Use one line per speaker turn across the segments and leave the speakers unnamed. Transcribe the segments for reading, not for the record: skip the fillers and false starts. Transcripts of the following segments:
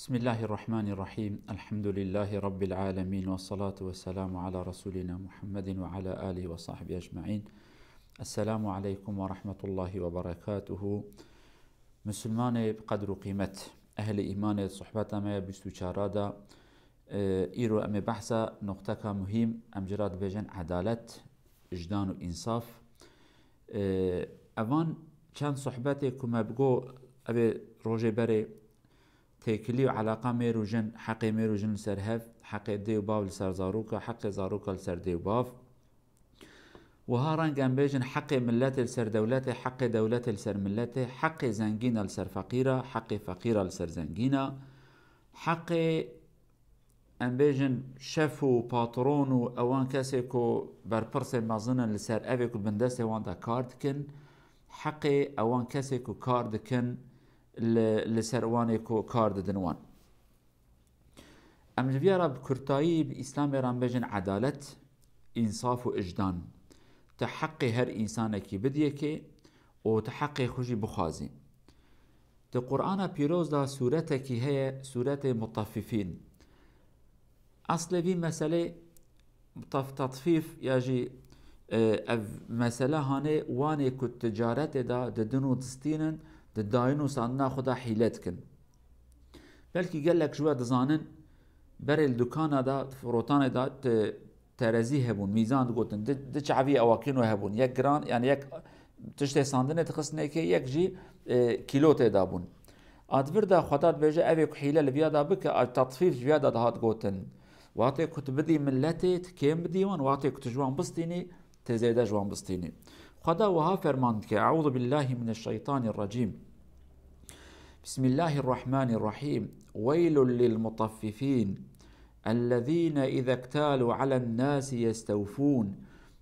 بسم الله الرحمن الرحيم. الحمد لله رب العالمين، والصلاة والسلام على رسولنا محمد وعلى آله وصحبه أجمعين. السلام عليكم ورحمة الله وبركاته. مسلمان بقدر قيمة أهل إيمان صحبت ما بستو شارادا إيرو أم بحثا نقطة مهم أمجراد بيجن عدالة إجدان وإنصاف. أوان كان صحبتي كما بقو أبي روجي بري تيكلي علاقة ميرو جن حق ميرو جن سرهف حق ديو باف لسر زاروكا حق زاروكا لسر ديو باف وهاران قام بيجن حق ملته لسر دولته حق دولته لسر ملته حق زنجينة لسر فقيرة حق فقيرة لسر زنجينة حق ام بيجن شفو باترونو اوان كاسيكو برپرس مازنن لسر اويكو بندسه واندا كاردكن حق اوان كاسيكو كاردكن لسر وانيكو كارد دنوان. ام جبيارا بكرتايي بإسلام رام بيجن عدالة إنصاف وإجدان تحقي هر إنسانكي بديكي وتحقي خوشي بخازي. ده قرآن بيروز دا سورتكي هي سورة مطففين. أصل في مسألة تطفيف يجي مسألة هاني واني كنت تجارت دا دنو دستينن داينو ساندنا خدا حيلتكن بلكي قال لك شوية دزانن بري الدكانة دا فروتان دا ترزي هبون ميزان قوتن دچ عبي اواكينو هبون يك جران يعني يك تشتي ساندنه تخصنه كي يك جي كيلو تدابون ادفر دا خطات بيجا ابي حيله لبيا دا بك التطفيف بيا دا هات قوتن واعطي كنت بدي ملتي كيم بدي وان واعطي كنت جوان بسطيني تزيد جوان بسطيني خدا وها فرمانك. أعوذ بالله من الشيطان الرجيم. بسم الله الرحمن الرحيم. ويل للمطففين الذين إذا اكتالوا على الناس يستوفون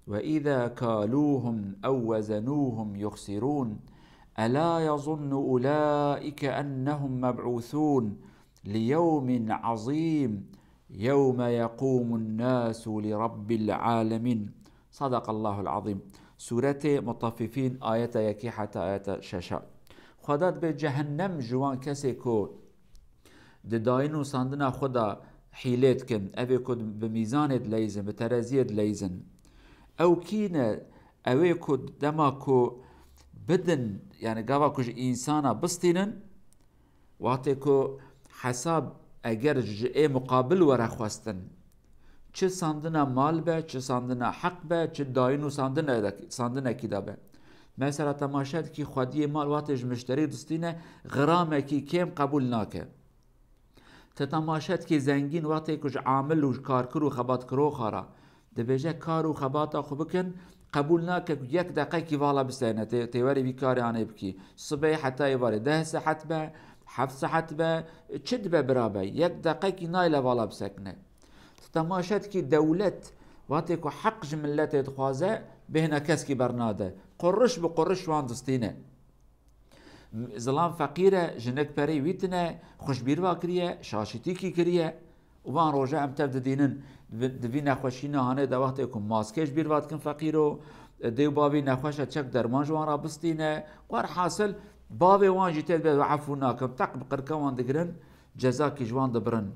وإذا كالوهم أو وزنوهم يخسرون ألا يظن أولئك أنهم مبعوثون ليوم عظيم يوم يقوم الناس لرب العالمين. صدق الله العظيم. سورة مطففين آية يكي حتى آية شاشا. خدات به جهنم جوان كسي كو داينو ساندنا خدا حيلت كن اوه كود بميزان ليزن بترازية ليزن او كينا اوه كود دما كو بدن يعني قاوا كوش انسانا بستينن واتي كو حساب اگر جئي مقابل ورا خواستن چه ساندنا مال به چه ساندنا حق به چه داینو ساندنا کدا به مثلا تماشاد کی خودی مال واتش مشتری دستینه غرامه کی کم قبول ناکه تماشاد کی زنگین وقتی کج عامل و کار کرو خبات کرو خارا دبیجه کار و خباتا خو بکن قبول ناکه یک دقیقه کی والا بسینه تیوری بی کاری آنه بکی صبح حتی یواری 10 ساعت به 7 ساعت به چد به برابه یک دقیقه کی نایل والا بسکنه تماشات کی دولت وقتی که حق جملت ادخوازه بهنا کسکی برناده قرش بقرش وان دستینه ظلام فقیره جنک پری ویتنه خوشبیر واکریه شاشتی کی کریه وان روژه ام تبد دینن دوی نخوشی نهانه دا وقتی که ماسکش بیر واد کن فقیرو دیو بابی نخوشه چک درمان جوان را بستینه قوار حاصل بابی وان جیتید بید و عفو ناکم تق بقرکه وان دگرن جزا کی جوان دبرن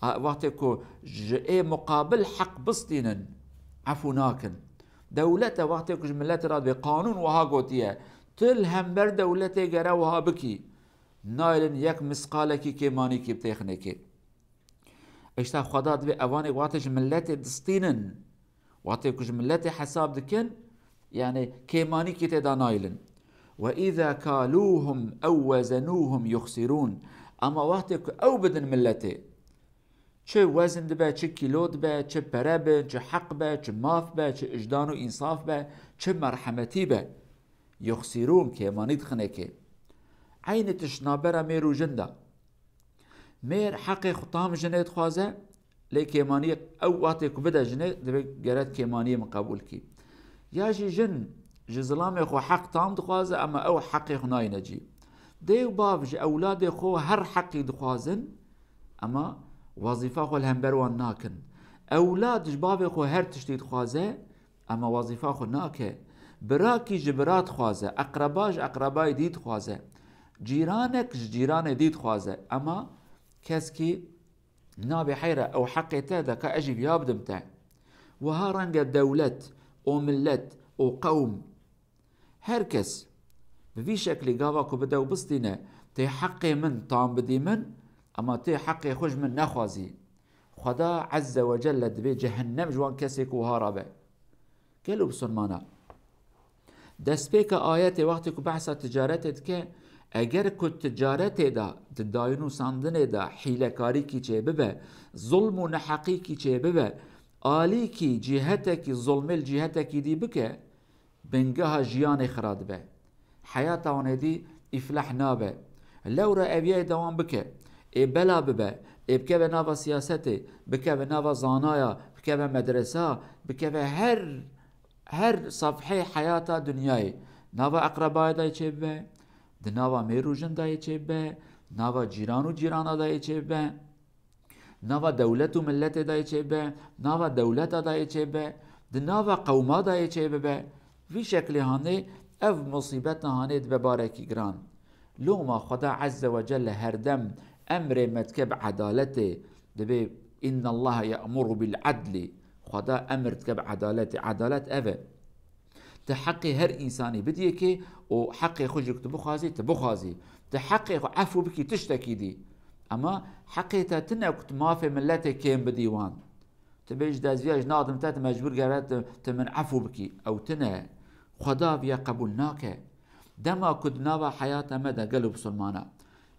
وقتی که جئه مقابل حق بستینن عفو ناکن دولت وقتی که ملت را به قانون وها گوتیه تل هم بر دولت گره وها بکی نایلن یک مسقالکی که مانی کی بتخنه که اشتا خدا دبی اوانی وقتی ملت دستینن وقتی که ملت حساب دکن يعني كيماني كي تدا نايلن وإذا كالوهم أو وزنوهم يخسرون أما وقتك أو بدن ملته چه وزن دبه چه کیلو دبه چه پره به چه حق به چه ماف به چه اجدان و انصاف به چه مرحمتی به یخسرون که مانید خنه که عین تشنابره میرو جنده میر حق خطام جنه خوازه لیکه مانی او وقتی که بده جنه دبه گرد که مانی من قبول کی یا جی جن جزلام خو حق تام دخوازه اما او حق خنای نجی دیو باب جی اولاد خو هر حقی دخوازن اما وظيفة خو الهمبروان ناكن أولاد جبابي خو هر تشتيد خوازه أما وظيفة خو ناكه براكي جبرات خوازه أقرباج أقرباي ديد خوازه جيرانك جيران ديد خوازه أما كسكي نابي حيرة أو حقي تادا كأجيب يابدمتا وها رنجة دولة وملت وقوم هركس بفي شكل قاواكو بدأوا بسطينا تي حقي من طام بدي من أما تي حقي خج من نخوازي خدا عز وجل دبي جهنم جوان كسيك وهاربه قالوا بسلمانا دسبيك آيات وقتك بحثة تجارتك اگر كنت تجارت دا تداينو ساندن دا حيلة كاري كي چه ببه ظلم و نحقي كي چه ببه آلي كي جهتك ظلم الجهتك دي بك بنگها جيان خراد به حياة واندي افلح نابه لو را ابيا دوام بك بلا ببه بك بناوا سياسته بك بناوا زانايا بك بمدرسة بك هر صفحه حياة دنياي ناوا اقرباء دا چه ببه ناوا میروژن دای چه به ناوا جیران و جیران دای چه به ناوا دولت و ملت دای چه به ناوا دولت دای چه به ناوا قوم دای چه به وی شکل هانه اف مصیبت هانه به بارکی گران لوما خدا عز وجل هر دم امر متکب عدالت دبی ان الله یأمر بالعدل خدا امر تکب عدالت اوه تحقي هر إنساني بديكي وحقي خجك تبخازي تحقي عفو بكي تشتكي دي أما حقي تنك ما في ملتك كيم بديوان تبيج دازياج ناظم تات مجبور قرات تمن عفو بكي أو تنا خدا بيا قبولناك دما كدنا حياة مدى قلب سلمانا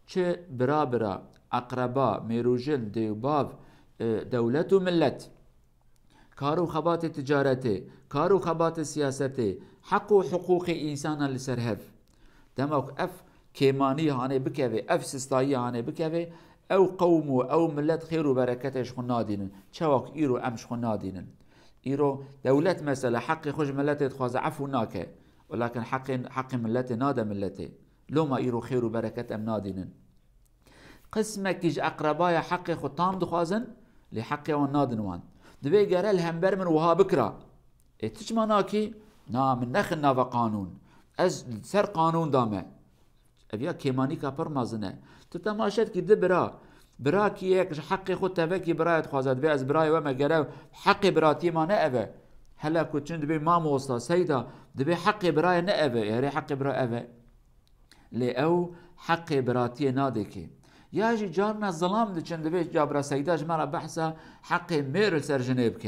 چه برابرا أقرباء ميروجن ديوباف دولت وملت كارو خبات تجارته كارو خبات سياسته حق وحقوق إنسان لسرهف دمك أف كيماني هاني بكوي أف سستايي هاني بكوي أو قوم أو ملت خير وبركته شخون نادينن شواك إيرو أم شخون نادينن إيرو دولت مثلا حق خوش ملته تخواز عفو ناكه ولكن حق ملته نادا ملته لو ما إيرو خير وبركته أم نادينن قسمك يج أقربايا حق خود تام دخوازن لحقه ونادن وان دبي جرال همبر من وها بكرة تش مناكي نا من نخ ناوا قانون از سر قانون دامه ابيا كيماني كابر مازنه تتماشت كي برا كي يك حق خود تفكي برايت خوازد بي از براي وما جرا حق براتي ما نأبه هلا كنت دبي ما موصى سيدا دبي حق براي نأبه يعني حق براي أبه لأو حق براتي نادكي ياجي جارنا الظلام دي چند بيش جابرا سيدا جمارا بحثا حق مير سر جنيبك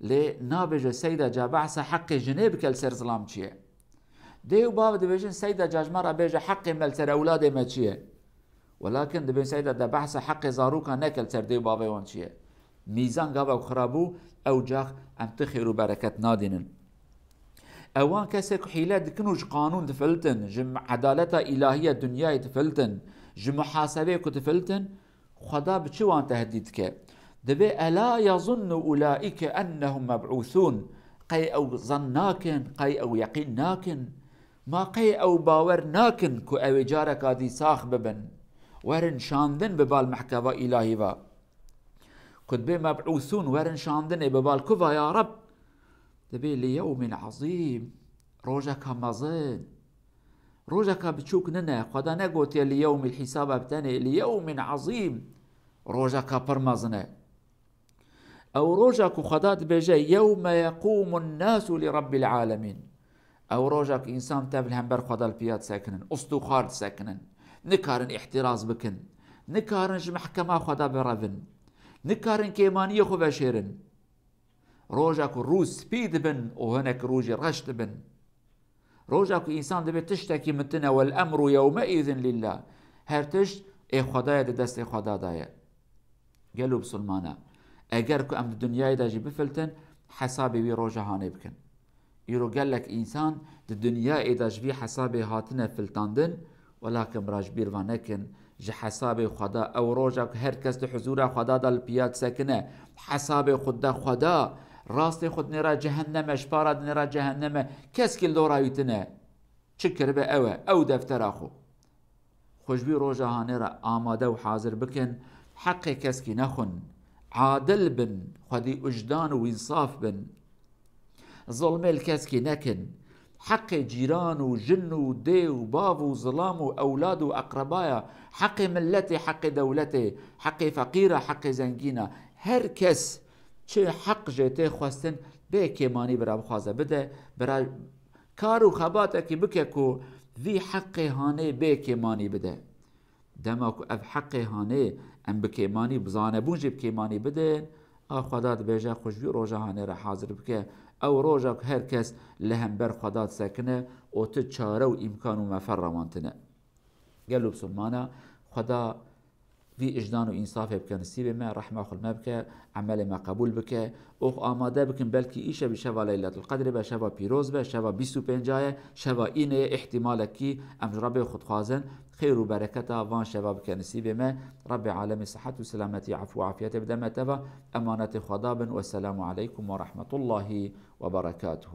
لي نابج سيدا جا بحثا حق جنيبك السر ظلام چيه ديو باب دي بيجن سيدا جا جمارا بيجا حق مل سر اولاد ما چيه ولكن دي بين سيدا دا بحثا حق زاروكا نكل سر ديو بابا وان چيه ميزان قابا خرابو او جاخ ام تخيرو بركت نادينن اوان كسك حيلات كنوج قانون دفلتن جم عدالتا الهية دنيا دفلتن جم محاسبه كتفلتن خدا بچوان تهديدك دبي ألا يظن أولئك أنهم مبعوثون قي أو ظناكن قي أو يقيناكن ما قي أو باورناكن كو أو جارك هذه ساخ ببن ورن شاندن ببال محكبة إلهي با كد بي مبعوثون ورن شاندن ببال كفا يا رب دبي ليوم عظيم روجك مزين روجك بتشوك ننا خدا نقوت ليوم الحساب بتاني ليوم عظيم روجك برمزنا أو روجك خدات بجاي يوم يقوم الناس لرب العالمين أو روجك إنسان تابل همبر خدا البيات ساكنن أسطو خارد ساكنن نكارن احتراز بكن نكارن محكمة خدا برفن نكارن كيمانية خو بشيرن روجك روس بيد بن وهناك روجي رشد بن روجك إنسان دبي تشتكي متنا والأمر يومئذ لله هرتش خدايا دست خدا دايا قالوا بسلمانا اگر كو ام الدنيا دا جي بفلتن حسابي بي روجا هاني بكن يرو قال لك انسان الدنيا دا جي حسابي هاتنا فلتاندن ولكن راج بير وانكن جي حسابي خدا او روجا هر كس دو حضور خدا دا البيات ساكنه حسابي خدا راستي خد نرا جهنم اشبارد نرا جهنم كس كل دورا يتنا شكر به او دفتر اخو خوش بي روجا هاني را آماده و حاضر بكن حق كسكي نخن عادل بن خدي وجدان وانصاف بن ظلم الكسكي نكن حق جيران وجن ودي وباب وظلام وأولاد وأقربايا، حق ملتي، حق دولتي، حق فقيرة، حق زنگينة، هر کس چه حق جيته خواستن به كيماني برا بخوازه بده، برا كارو خباتك بككو في حق هاني به كيماني بده. دماكو اف حق هاني ام بكيماني بزانبون جي بكيماني بده، خدا دبيجا خوشبي روجا هاني را حاضر بك، او روجا هر کس لهم بر خدا ساكنه او تچاره و امكان و مفر روانتنه. قالوا بسمانا خدا في اجدان و انصاف بك، نسيب ما رحمه خل ما بك، عمل ما قبول بك، او آماده بكن بلكي ايشه بشبا ليلة القدر، بشبا بيروز، بشبا 25 شبا اینه احتمالك كي ام رب خد خوازن خير وبركته وان شباب بك نسيب ما. رب عالم صحة وسلامتي عفو وعافيته بدمته، امانة خدا بن، والسلام عليكم ورحمة الله وبركاته.